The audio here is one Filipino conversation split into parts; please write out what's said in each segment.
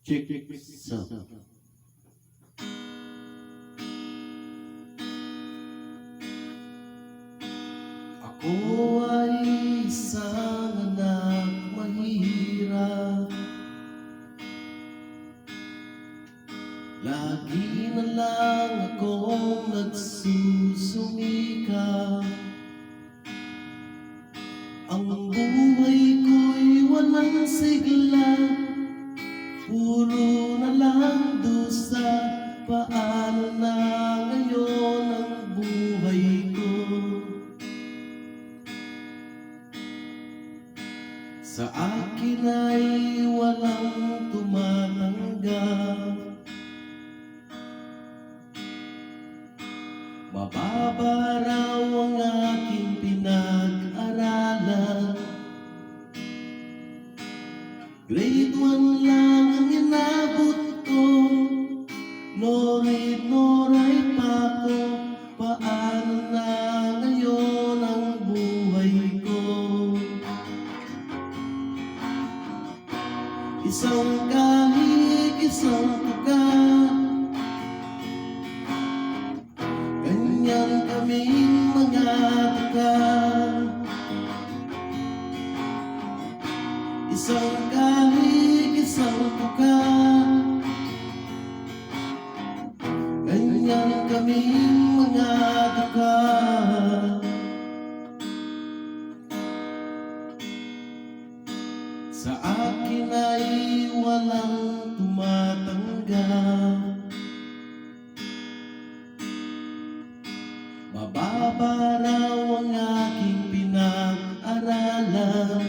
Check sound. Ako ay isang anak mahirap. Lagi na lang akong nagsusumikap. Ang buhay ko'y walang sigla, puro na lang dusa. Paano na ngayon ang buhay ko? Sa akin ay walang tumatanggap. Mababa raw ang aking pinag-aralan. Grade 1 lang ang inabot ko. No read, no write pa ako. Paano na ngayon ang buhay ko? Isang kahig, isang tuka, ganyan kaming mga tuka. Isang kahig, isang tuka, ganyan kaming mga tuka. Sa akin ay walang tumatanggap. Mababa raw ang aking pinag-aralan.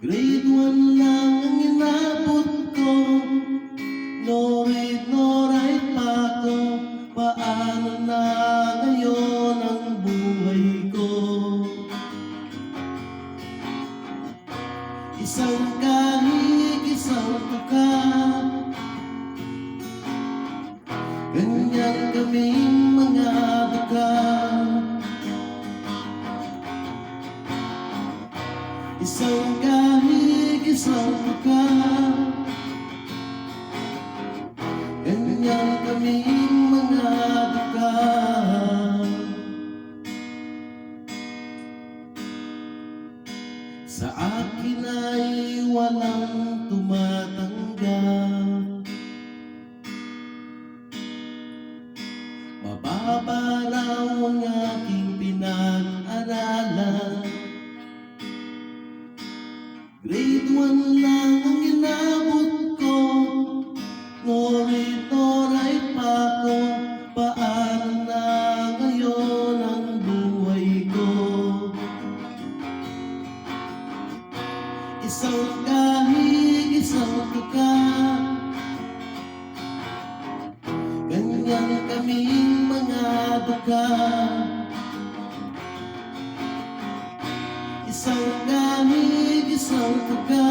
Grade 1 lang ang inabot ko. No read, no write pa ako. Paano na ngayon ang buhay ko? Isang kahig, isang tuka, ganyan kaming mga tuka. Isang kahig, isang tuka, ganyan kaming mga tuka. Sa akin ay walang tumatanggap. Mababa raw ang aking pinag-aralan. Grade 1 lang ang inabot ko. No read, no write pa ako. Paano na ngayon ang buhay ko? Isang kahig, isang tuka, ganyan kaming mga tuka. Isang kahig, isang tuka,